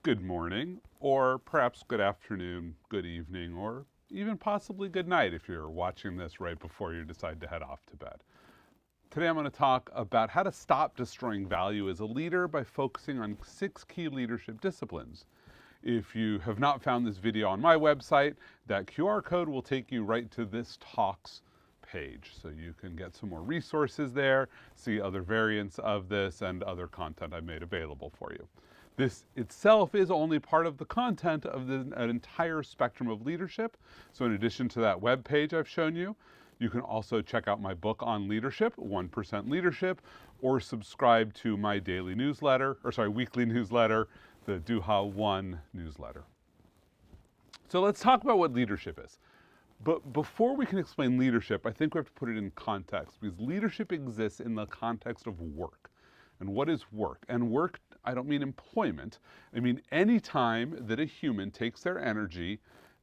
good morning, or perhaps good afternoon, good evening, or even possibly good night if you're watching this right before you decide to head off to bed. Today I'm going to talk about how to stop destroying value as a leader by focusing on 6 key leadership disciplines. If you have not found this video on my website, that QR code will take you right to this talks page. So you can get some more resources there, see other variants of this, and other content I've made available for you. This itself is only part of the content of an entire spectrum of leadership. So in addition to that web page I've shown you, you can also check out my book on leadership, 1% Leadership, or subscribe to my daily newsletter, weekly newsletter, the Duha 1 newsletter. So let's talk about what leadership is. But before we can explain leadership, I think we have to put it in context, because leadership exists in the context of work. And what is work? And work, I don't mean employment. I mean any time that a human takes their energy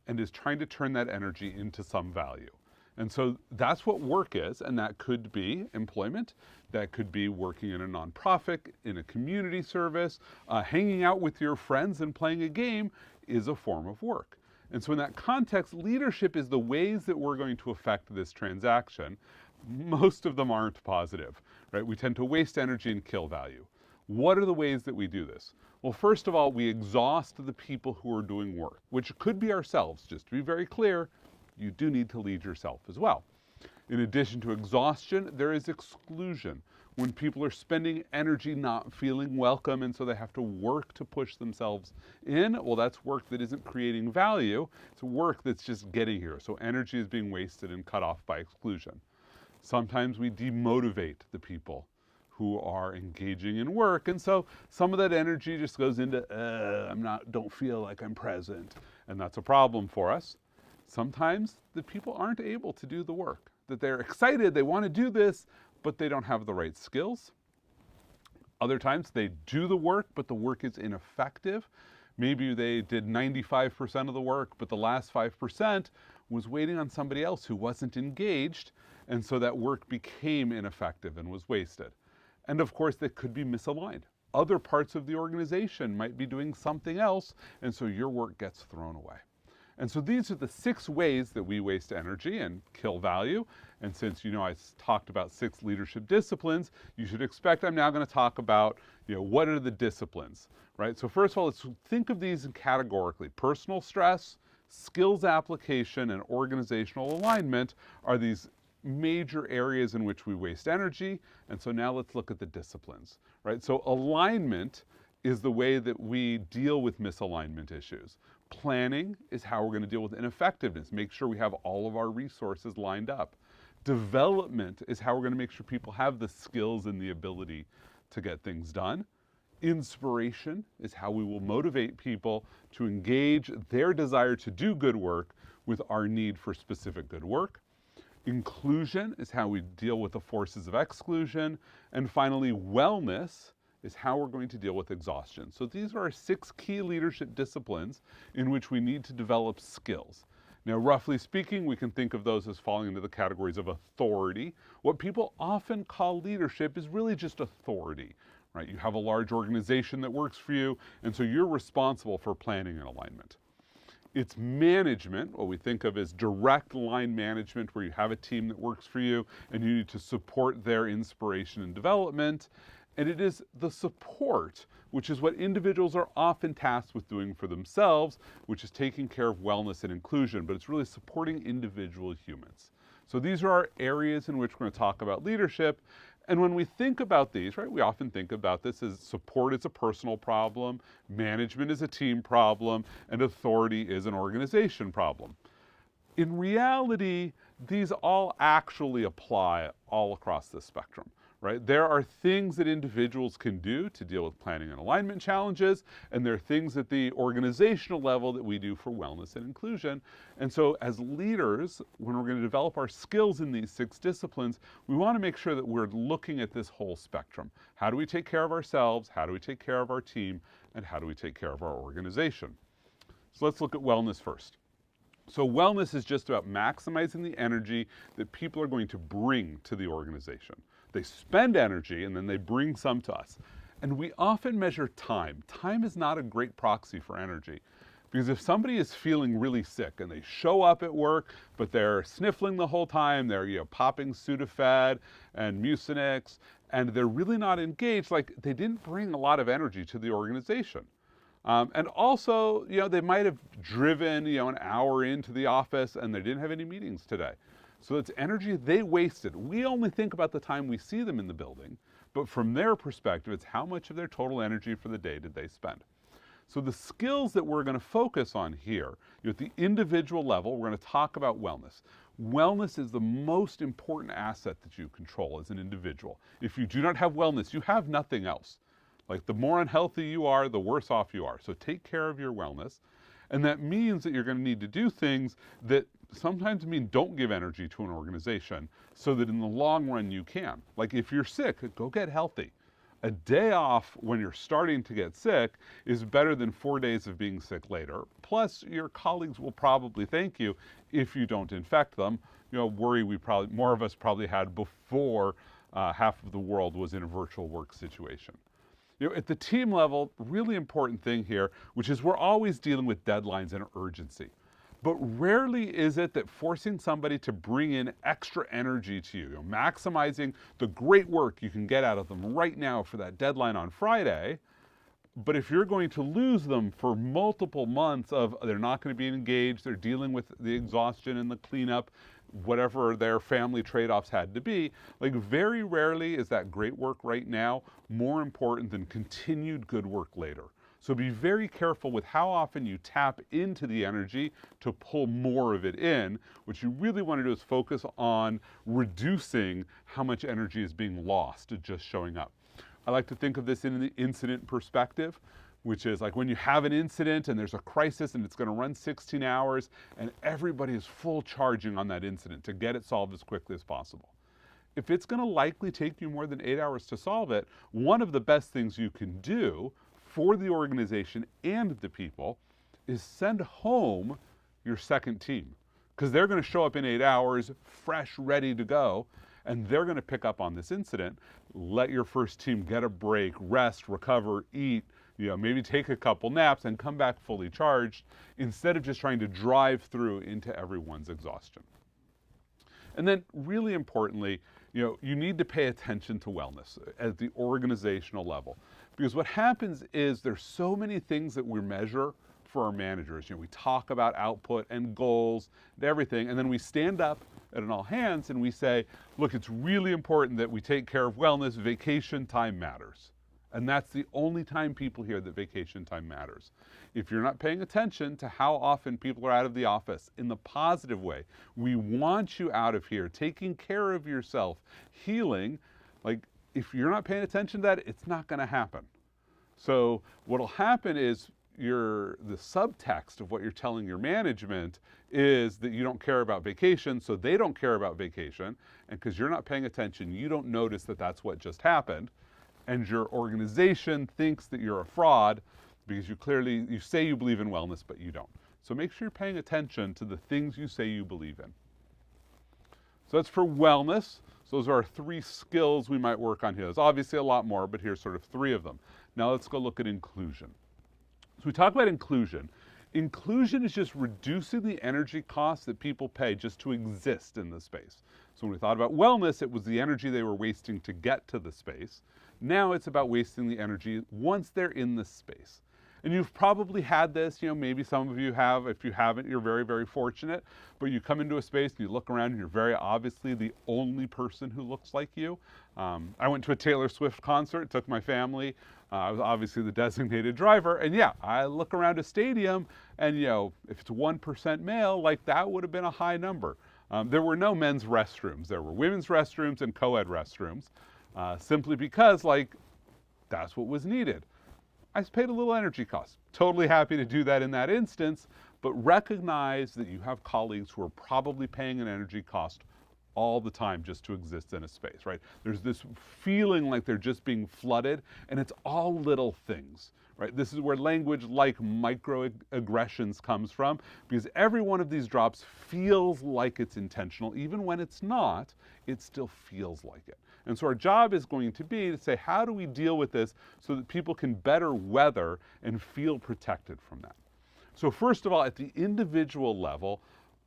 and is trying to turn that energy into some value. And so that's what work is, and that could be employment, that could be working in a nonprofit, in a community service, hanging out with your friends and playing a game is a form of work. And so in that context, leadership is the ways that we're going to affect this transaction. Most of them aren't positive, right? We tend to waste energy and kill value. What are the ways that we do this? Well, first of all, we exhaust the people who are doing work, which could be ourselves. Just to be very clear, you do need to lead yourself as well. In addition to exhaustion, there is exclusion. When people are spending energy not feeling welcome and so they have to work to push themselves in, well, that's work that isn't creating value. It's work that's just getting here. So energy is being wasted and cut off by exclusion. Sometimes we demotivate the people who are engaging in work, and so some of that energy just goes into, don't feel like I'm present, and that's a problem for us. Sometimes the people aren't able to do the work, that they're excited, they want to do this, but they don't have the right skills. Other times they do the work, but the work is ineffective. Maybe they did 95% of the work, but the last 5% was waiting on somebody else who wasn't engaged, and so that work became ineffective and was wasted. And of course, they could be misaligned. Other parts of the organization might be doing something else, and so your work gets thrown away. And so these are the 6 ways that we waste energy and kill value. And since I talked about 6 leadership disciplines, you should expect I'm now going to talk about what are the disciplines, right? So first of all, let's think of these categorically. Personal stress, skills application, and organizational alignment are these major areas in which we waste energy. And so now let's look at the disciplines, right? So alignment is the way that we deal with misalignment issues. Planning is how we're going to deal with ineffectiveness, make sure we have all of our resources lined up. Development is how we're going to make sure people have the skills and the ability to get things done. Inspiration is how we will motivate people to engage their desire to do good work with our need for specific good work. Inclusion is how we deal with the forces of exclusion. And finally, wellness is how we're going to deal with exhaustion. So these are our 6 key leadership disciplines in which we need to develop skills. Now, roughly speaking, we can think of those as falling into the categories of authority. What people often call leadership is really just authority, right? You have a large organization that works for you, and so you're responsible for planning and alignment. It's management, what we think of as direct line management, where you have a team that works for you and you need to support their inspiration and development. And it is the support, which is what individuals are often tasked with doing for themselves, which is taking care of wellness and inclusion, but it's really supporting individual humans. So these are our areas in which we're going to talk about leadership. And when we think about these, right, we often think about this as support is a personal problem, management is a team problem, and authority is an organization problem. In reality, these all actually apply all across the spectrum, right? There are things that individuals can do to deal with planning and alignment challenges, and there are things at the organizational level that we do for wellness and inclusion. And so as leaders, when we're going to develop our skills in these 6 disciplines, we want to make sure that we're looking at this whole spectrum. How do we take care of ourselves? How do we take care of our team? And how do we take care of our organization? So let's look at wellness first. So wellness is just about maximizing the energy that people are going to bring to the organization. They spend energy and then they bring some to us. And we often measure time. Time is not a great proxy for energy. Because if somebody is feeling really sick and they show up at work, but they're sniffling the whole time, they're popping Sudafed and Mucinex, and they're really not engaged, like they didn't bring a lot of energy to the organization. And also, they might have driven, an hour into the office and they didn't have any meetings today. So it's energy they wasted. We only think about the time we see them in the building, but from their perspective, it's how much of their total energy for the day did they spend. So the skills that we're going to focus on here, at the individual level, we're going to talk about wellness. Wellness is the most important asset that you control as an individual. If you do not have wellness, you have nothing else. Like the more unhealthy you are, the worse off you are. So take care of your wellness. And that means that you're going to need to do things that sometimes mean don't give energy to an organization so that in the long run you can. Like if you're sick, go get healthy. A day off when you're starting to get sick is better than 4 days of being sick later. Plus, your colleagues will probably thank you if you don't infect them. Worry more of us probably had before half of the world was in a virtual work situation. At the team level, really important thing here, which is we're always dealing with deadlines and urgency. But rarely is it that forcing somebody to bring in extra energy to you, maximizing the great work you can get out of them right now for that deadline on Friday. But if you're going to lose them for multiple months of they're not going to be engaged, they're dealing with the exhaustion and the cleanup, whatever their family trade-offs had to be, like very rarely is that great work right now more important than continued good work later. So be very careful with how often you tap into the energy to pull more of it in. What you really want to do is focus on reducing how much energy is being lost to just showing up. I like to think of this in the incident perspective, which is like when you have an incident and there's a crisis and it's going to run 16 hours and everybody is full charging on that incident to get it solved as quickly as possible. If it's going to likely take you more than 8 hours to solve it, one of the best things you can do for the organization and the people is send home your second team, because they're going to show up in 8 hours fresh, ready to go, and they're going to pick up on this incident. Let your first team get a break, rest, recover, eat, maybe take a couple naps and come back fully charged instead of just trying to drive through into everyone's exhaustion. And then really importantly, you need to pay attention to wellness at the organizational level. Because what happens is there's so many things that we measure for our managers. We talk about output and goals and everything, and then we stand up at an all hands and we say, look, it's really important that we take care of wellness. Vacation time matters. And that's the only time people hear that vacation time matters. If you're not paying attention to how often people are out of the office in the positive way, we want you out of here taking care of yourself, healing. Like if you're not paying attention to that, it's not going to happen. So what'll happen is the subtext of what you're telling your management is that you don't care about vacation, so they don't care about vacation, and because you're not paying attention, you don't notice that that's what just happened, and your organization thinks that you're a fraud because you say you believe in wellness, but you don't. So make sure you're paying attention to the things you say you believe in. So that's for wellness. So those are our 3 skills we might work on here. There's obviously a lot more, but here's sort of 3 of them. Now let's go look at inclusion. So we talk about inclusion. Inclusion is just reducing the energy costs that people pay just to exist in the space. So when we thought about wellness, it was the energy they were wasting to get to the space. Now it's about wasting the energy once they're in the space. And you've probably had this, maybe some of you have. If you haven't, you're very, very fortunate. But you come into a space and you look around and you're very obviously the only person who looks like you. I went to a Taylor Swift concert, took my family. I was obviously the designated driver. And yeah, I look around a stadium and, if it's 1% male, like that would have been a high number. There were no men's restrooms. There were women's restrooms and co-ed restrooms, simply because, that's what was needed. I paid a little energy cost. Totally happy to do that in that instance, but recognize that you have colleagues who are probably paying an energy cost all the time just to exist in a space, right? There's this feeling like they're just being flooded, and it's all little things, right? This is where language like microaggressions comes from, because every one of these drops feels like it's intentional. Even when it's not, it still feels like it. And so our job is going to be to say, how do we deal with this so that people can better weather and feel protected from that? So first of all, at the individual level,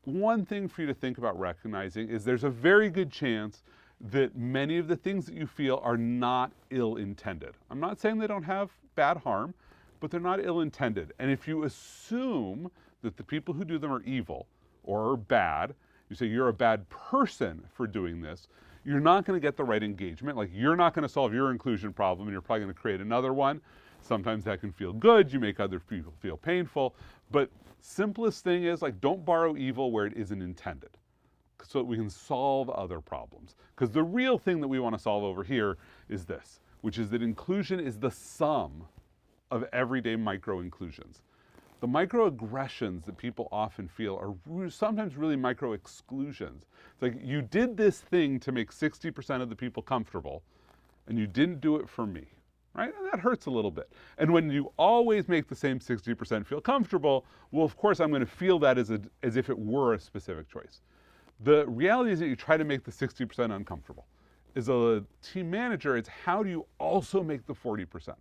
one thing for you to think about recognizing is there's a very good chance that many of the things that you feel are not ill-intended. I'm not saying they don't have bad harm, but they're not ill-intended. And if you assume that the people who do them are evil or are bad, you say you're a bad person for doing this, you're not going to get the right engagement. Like, you're not going to solve your inclusion problem, and you're probably going to create another one. Sometimes that can feel good. You make other people feel painful. But simplest thing is, like, don't borrow evil where it isn't intended, so that we can solve other problems. Because the real thing that we want to solve over here is this, which is that inclusion is the sum of everyday micro-inclusions. The microaggressions that people often feel are sometimes really micro-exclusions. It's like, you did this thing to make 60% of the people comfortable, and you didn't do it for me, right? And that hurts a little bit. And when you always make the same 60% feel comfortable, well, of course, I'm going to feel that as if it were a specific choice. The reality is that you try to make the 60% uncomfortable. As a team manager, it's how do you also make the 40%?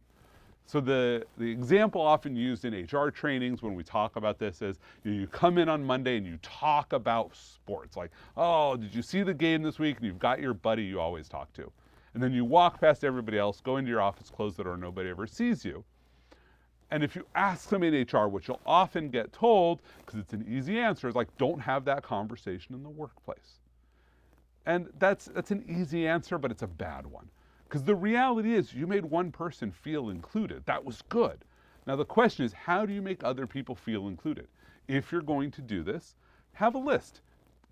So the example often used in HR trainings when we talk about this is, you come in on Monday and you talk about sports. Like, oh, did you see the game this week? And you've got your buddy you always talk to. And then you walk past everybody else, go into your office, close the door, nobody ever sees you. And if you ask them in HR, what you'll often get told, because it's an easy answer, is like, don't have that conversation in the workplace. And that's an easy answer, but it's a bad one. Because the reality is, you made one person feel included. That was good. Now the question is, how do you make other people feel included? If you're going to do this, have a list.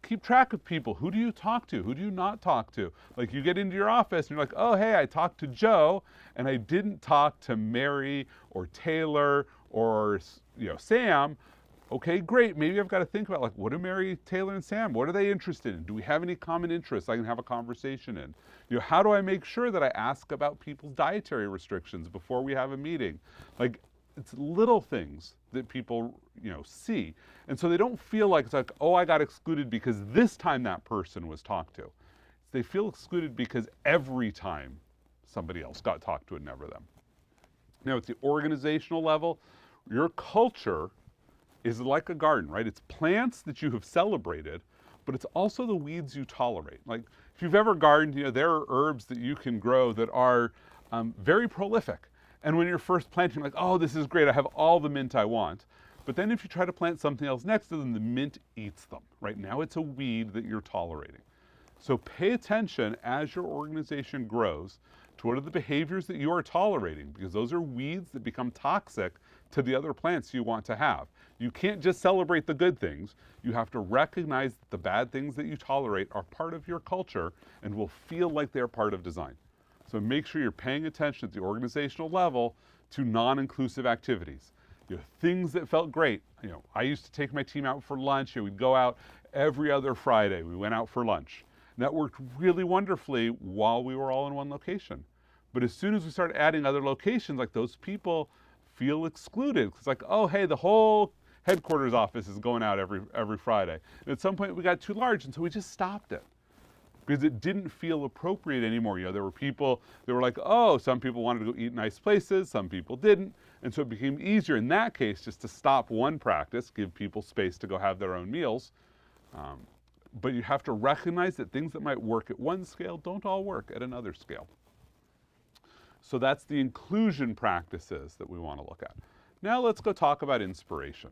Keep track of people. Who do you talk to? Who do you not talk to? Like, you get into your office and you're like, oh, hey, I talked to Joe and I didn't talk to Mary or Taylor or, Sam. Okay, great. Maybe I've got to think about, like, what do Mary, Taylor, and Sam, what are they interested in? Do we have any common interests I can have a conversation in? How do I make sure that I ask about people's dietary restrictions before we have a meeting? Like, it's little things that people, see. And so they don't feel like it's like, oh, I got excluded because this time that person was talked to. They feel excluded because every time somebody else got talked to and never them. Now, at the organizational level, your culture is like a garden, right? It's plants that you have celebrated, but it's also the weeds you tolerate. Like, if you've ever gardened, there are herbs that you can grow that are very prolific. And when you're first planting, like, oh, this is great, I have all the mint I want. But then if you try to plant something else next to them, the mint eats them. Right now it's a weed that you're tolerating. So pay attention as your organization grows to what are the behaviors that you are tolerating, because those are weeds that become toxic to the other plants you want to have. You can't just celebrate the good things. You have to recognize that the bad things that you tolerate are part of your culture and will feel like they're part of design. So make sure you're paying attention at the organizational level to non-inclusive activities. Things that felt great. I used to take my team out for lunch. We'd go out every other Friday. We went out for lunch. And that worked really wonderfully while we were all in one location. But as soon as we started adding other locations, like, those people feel excluded. It's like, oh, hey, the whole headquarters office is going out every Friday. And at some point we got too large, and so we just stopped it, because it didn't feel appropriate anymore. There were people that were like, oh, some people wanted to go eat nice places, some people didn't. And so it became easier in that case just to stop one practice, give people space to go have their own meals. But you have to recognize that things that might work at one scale don't all work at another scale. So that's the inclusion practices that we want to look at. Now let's go talk about inspiration.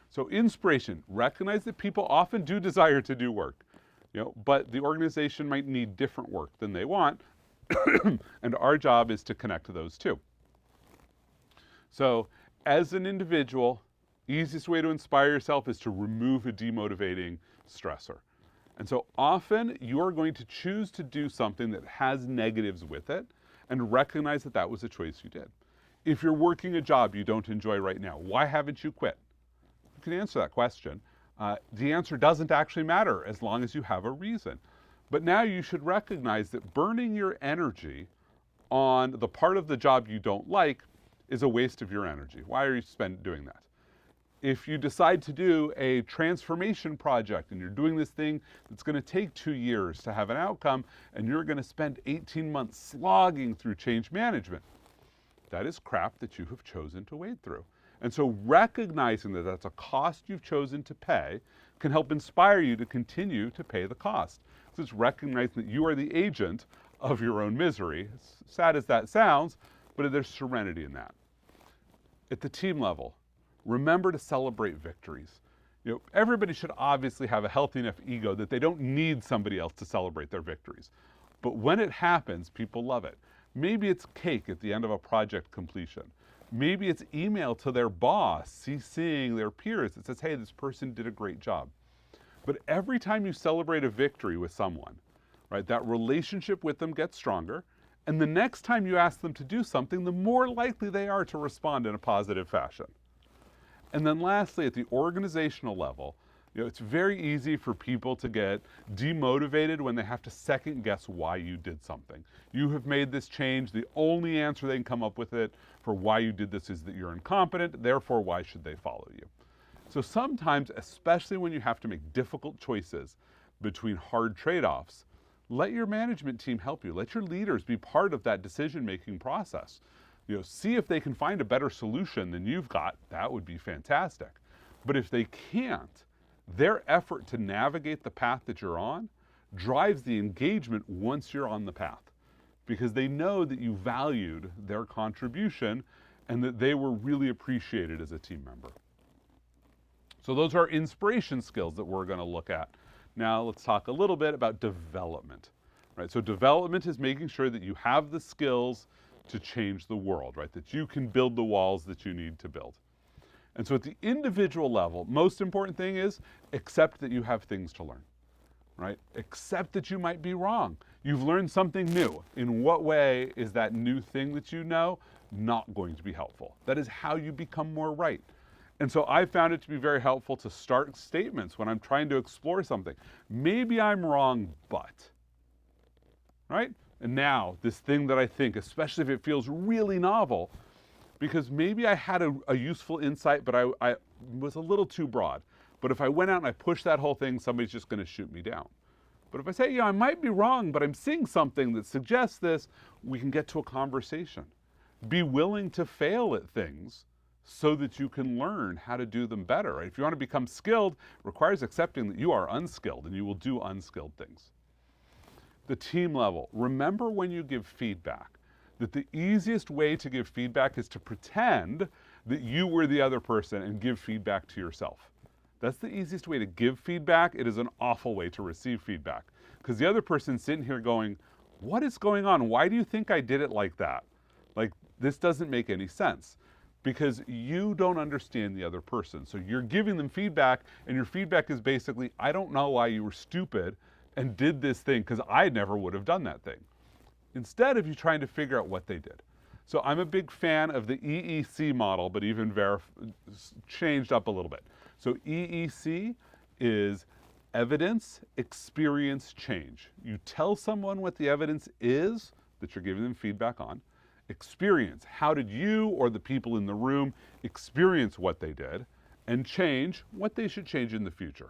So inspiration, recognize that people often do desire to do work, but the organization might need different work than they want, and our job is to connect to those two. So as an individual, easiest way to inspire yourself is to remove a demotivating stressor. And so often you're going to choose to do something that has negatives with it and recognize that that was a choice you did. If you're working a job you don't enjoy right now, why haven't you quit? You can answer that question. The answer doesn't actually matter as long as you have a reason. But now you should recognize that burning your energy on the part of the job you don't like is a waste of your energy. Why are you doing that? If you decide to do a transformation project and you're doing this thing that's going to take 2 years to have an outcome, and you're going to spend 18 months slogging through change management, that is crap that you have chosen to wade through. And so recognizing that that's a cost you've chosen to pay can help inspire you to continue to pay the cost. So it's recognizing that you are the agent of your own misery. As sad as that sounds, but there's serenity in that. At the team level, remember to celebrate victories. Everybody should obviously have a healthy enough ego that they don't need somebody else to celebrate their victories. But when it happens, people love it. Maybe it's cake at the end of a project completion. Maybe it's email to their boss, CCing their peers that says, hey, this person did a great job. But every time you celebrate a victory with someone, right, that relationship with them gets stronger. And the next time you ask them to do something, the more likely they are to respond in a positive fashion. And then lastly, at the organizational level, it's very easy for people to get demotivated when they have to second guess why you did something. You have made this change. The only answer they can come up with it for why you did this is that you're incompetent. Therefore, why should they follow you? So sometimes, especially when you have to make difficult choices between hard trade-offs, let your management team help you. Let your leaders be part of that decision-making process. See if they can find a better solution than you've got. That would be fantastic. But if they can't, their effort to navigate the path that you're on drives the engagement once you're on the path, because they know that you valued their contribution and that they were really appreciated as a team member. So those are inspiration skills that we're going to look at. Now let's talk a little bit about development. Right? So development is making sure that you have the skills to change the world, right? That you can build the walls that you need to build. And so at the individual level, most important thing is accept that you have things to learn, right? Accept that you might be wrong. You've learned something new. In what way is that new thing that you know not going to be helpful? That is how you become more right. And so I found it to be very helpful to start statements when I'm trying to explore something. Maybe I'm wrong, but, right? And now, this thing that I think, especially if it feels really novel, because maybe I had a useful insight, but I was a little too broad. But if I went out and I pushed that whole thing, somebody's just going to shoot me down. But if I say, I might be wrong, but I'm seeing something that suggests this, we can get to a conversation. Be willing to fail at things so that you can learn how to do them better. If you want to become skilled, it requires accepting that you are unskilled and you will do unskilled things. The team level, remember when you give feedback, that the easiest way to give feedback is to pretend that you were the other person and give feedback to yourself. That's the easiest way to give feedback. It is an awful way to receive feedback, because the other person's sitting here going, what is going on? Why do you think I did it like that? Like, this doesn't make any sense, because you don't understand the other person. So you're giving them feedback, and your feedback is basically, I don't know why you were stupid and did this thing, because I never would have done that thing, instead of you trying to figure out what they did. So I'm a big fan of the EEC model, but even changed up a little bit. So EEC is evidence, experience, change. You tell someone what the evidence is that you're giving them feedback on. Experience, how did you or the people in the room experience what they did? And change, what they should change in the future.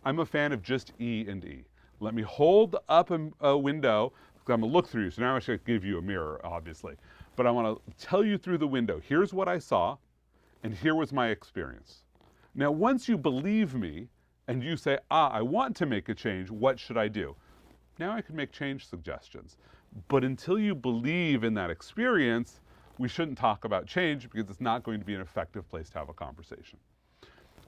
I'm a fan of just E and E. Let me hold up a window, because I'm going to look through you. So now I'm actually going to give you a mirror, obviously. But I want to tell you through the window, here's what I saw, and here was my experience. Now, once you believe me, and you say, I want to make a change, what should I do? Now I can make change suggestions. But until you believe in that experience, we shouldn't talk about change, because it's not going to be an effective place to have a conversation.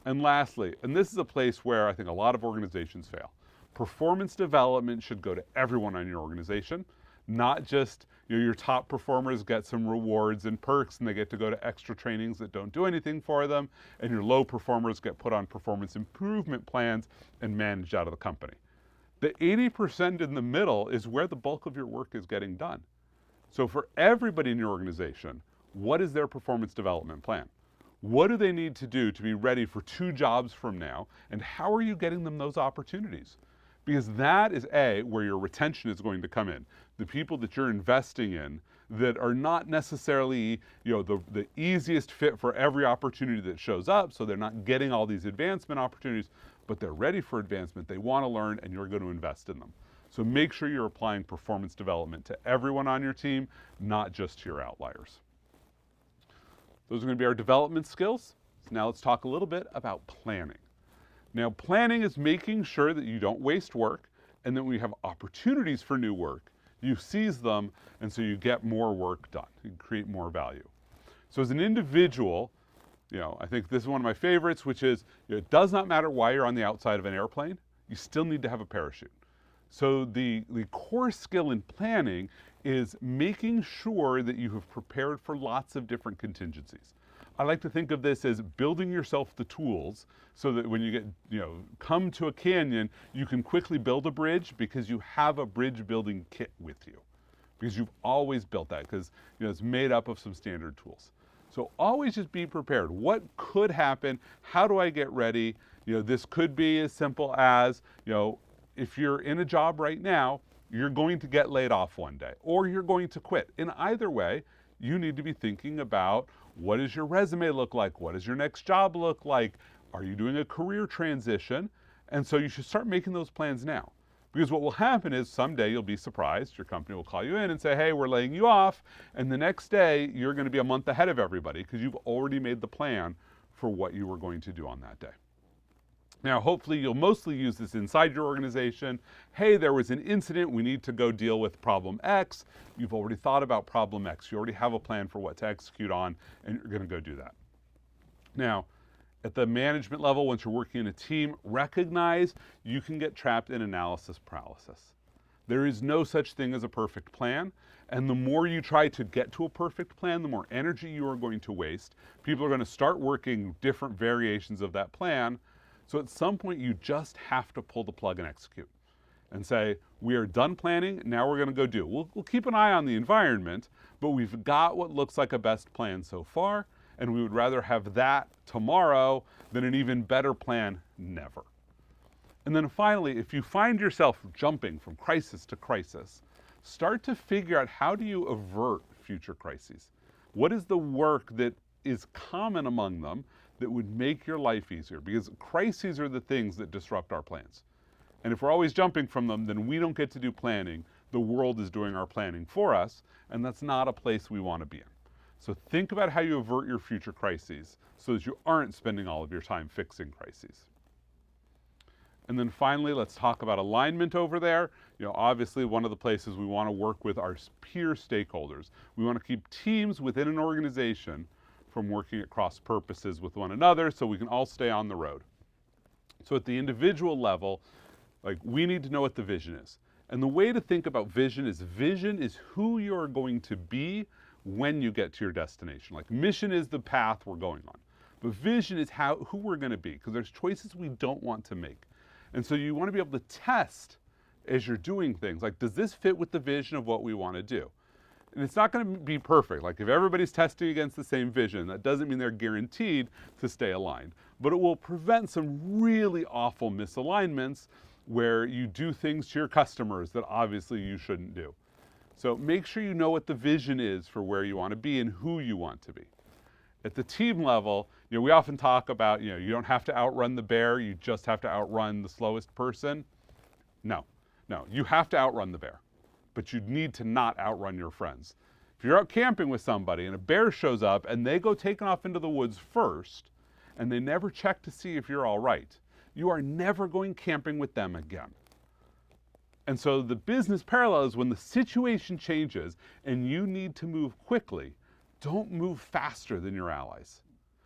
And lastly, and this is a place where I think a lot of organizations fail, performance development should go to everyone on your organization, not just your top performers get some rewards and perks and they get to go to extra trainings that don't do anything for them, and your low performers get put on performance improvement plans and managed out of the company. The 80% in the middle is where the bulk of your work is getting done. So for everybody in your organization, what is their performance development plan? What do they need to do to be ready for 2 jobs from now, and how are you getting them those opportunities? Because that is where your retention is going to come in. The people that you're investing in that are not necessarily, the easiest fit for every opportunity that shows up, so they're not getting all these advancement opportunities, but they're ready for advancement, they want to learn, and you're going to invest in them. So make sure you're applying performance development to everyone on your team, not just to your outliers. Those are going to be our development skills. So now let's talk a little bit about planning. Now, planning is making sure that you don't waste work, and that when you have opportunities for new work, you seize them, and so you get more work done. You create more value. So as an individual, I think this is one of my favorites, which is, it does not matter why you're on the outside of an airplane, you still need to have a parachute. So the core skill in planning is making sure that you have prepared for lots of different contingencies. I like to think of this as building yourself the tools so that when you come to a canyon, you can quickly build a bridge because you have a bridge building kit with you. Because you've always built that, because it's made up of some standard tools. So always just be prepared. What could happen? How do I get ready? This could be as simple as, if you're in a job right now, you're going to get laid off one day, or you're going to quit. In either way, you need to be thinking about, what does your resume look like? What does your next job look like? Are you doing a career transition? And so you should start making those plans now. Because what will happen is someday you'll be surprised. Your company will call you in and say, hey, we're laying you off. And the next day, you're going to be a month ahead of everybody because you've already made the plan for what you were going to do on that day. Now, hopefully you'll mostly use this inside your organization. Hey, there was an incident, we need to go deal with problem X. You've already thought about problem X. You already have a plan for what to execute on, and you're gonna go do that. Now, at the management level, once you're working in a team, recognize you can get trapped in analysis paralysis. There is no such thing as a perfect plan, and the more you try to get to a perfect plan, the more energy you are going to waste. People are gonna start working different variations of that plan. So at some point, you just have to pull the plug and execute and say, we are done planning, now we're going to go do. We'll keep an eye on the environment, but we've got what looks like a best plan so far, and we would rather have that tomorrow than an even better plan never. And then finally, if you find yourself jumping from crisis to crisis, start to figure out, how do you avert future crises? What is the work that is common among them that would make your life easier? Because crises are the things that disrupt our plans. And if we're always jumping from them, then we don't get to do planning. The world is doing our planning for us, and that's not a place we want to be in. So think about how you avert your future crises so that you aren't spending all of your time fixing crises. And then finally, let's talk about alignment over there. Obviously one of the places we want to work with our peer stakeholders. We want to keep teams within an organization from working at cross purposes with one another so we can all stay on the road. So at the individual level, we need to know what the vision is. And the way to think about vision is who you're going to be when you get to your destination. Mission is the path we're going on. But vision is who we're going to be, because there's choices we don't want to make. And so you want to be able to test as you're doing things. Does this fit with the vision of what we want to do? And it's not going to be perfect. If everybody's testing against the same vision, that doesn't mean they're guaranteed to stay aligned. But it will prevent some really awful misalignments where you do things to your customers that obviously you shouldn't do. So make sure you know what the vision is for where you want to be and who you want to be. At the team level, we often talk about, you don't have to outrun the bear, you just have to outrun the slowest person. No, you have to outrun the bear. But you need to not outrun your friends. If you're out camping with somebody and a bear shows up and they go taking off into the woods first, and they never check to see if you're all right, you are never going camping with them again. And so the business parallel is when the situation changes and you need to move quickly, don't move faster than your allies,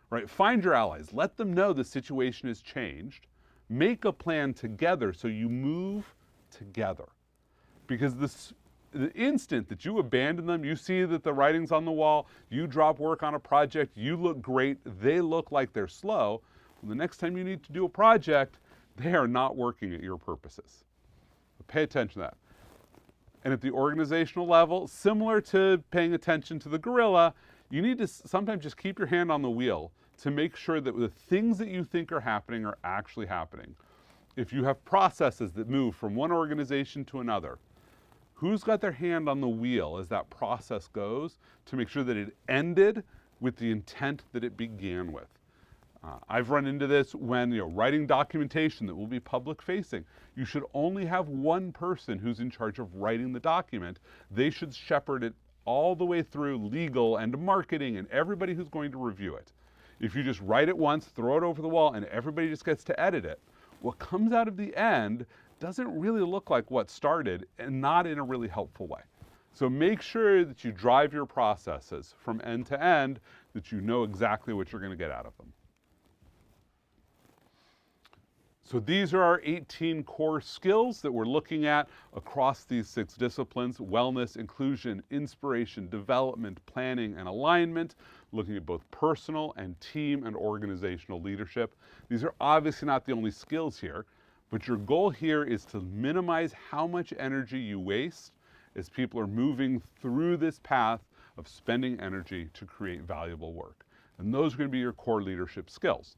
right? Find your allies, let them know the situation has changed, make a plan together so you move together. Because the instant that you abandon them, you see that the writing's on the wall, you drop work on a project, you look great, they look like they're slow, well, the next time you need to do a project, they are not working at your purposes. But pay attention to that. And at the organizational level, similar to paying attention to the gorilla, you need to sometimes just keep your hand on the wheel to make sure that the things that you think are happening are actually happening. If you have processes that move from one organization to another, Who's got their hand on the wheel as that process goes to make sure that it ended with the intent that it began with? I've run into this when writing documentation that will be public facing. You should only have one person who's in charge of writing the document. They should shepherd it all the way through legal and marketing and everybody who's going to review it. If you just write it once, throw it over the wall, and everybody just gets to edit it, what comes out of the end doesn't really look like what started, and not in a really helpful way. So make sure that you drive your processes from end to end, that you know exactly what you're going to get out of them. So these are our 18 core skills that we're looking at across these 6 disciplines: wellness, inclusion, inspiration, development, planning, and alignment, looking at both personal and team and organizational leadership. These are obviously not the only skills here, but your goal here is to minimize how much energy you waste as people are moving through this path of spending energy to create valuable work. And those are going to be your core leadership skills.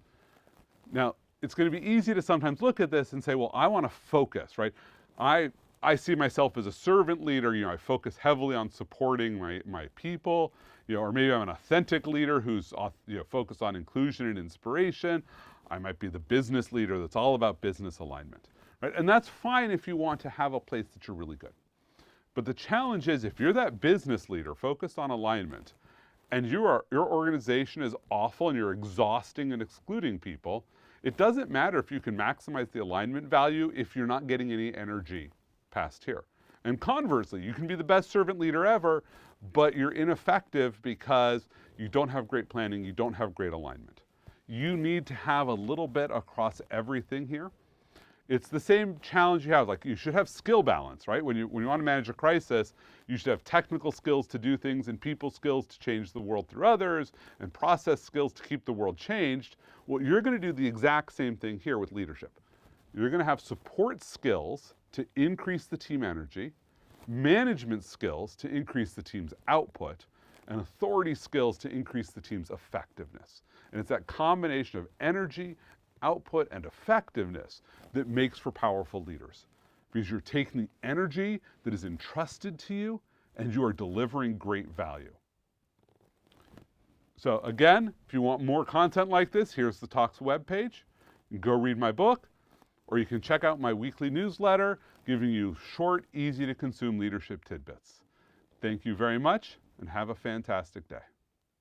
Now, it's going to be easy to sometimes look at this and say, well, I want to focus, right? I see myself as a servant leader. I focus heavily on supporting my people, or maybe I'm an authentic leader who's focused on inclusion and inspiration. I might be the business leader that's all about business alignment, right? And that's fine if you want to have a place that you're really good. But the challenge is, if you're that business leader focused on alignment and your organization is awful and you're exhausting and excluding people, it doesn't matter if you can maximize the alignment value if you're not getting any energy past here. And conversely, you can be the best servant leader ever, but you're ineffective because you don't have great planning, you don't have great alignment. You need to have a little bit across everything here. It's the same challenge you have. Like, you should have skill balance, right? When you want to manage a crisis, you should have technical skills to do things and people skills to change the world through others and process skills to keep the world changed. Well, you're going to do the exact same thing here with leadership. You're going to have support skills to increase the team energy, management skills to increase the team's output, and authority skills to increase the team's effectiveness. And it's that combination of energy, output, and effectiveness that makes for powerful leaders, because you're taking the energy that is entrusted to you and you are delivering great value. So again, if you want more content like this, here's the Talks webpage. You can go read my book, or you can check out my weekly newsletter giving you short, easy to consume leadership tidbits. Thank you very much, and have a fantastic day.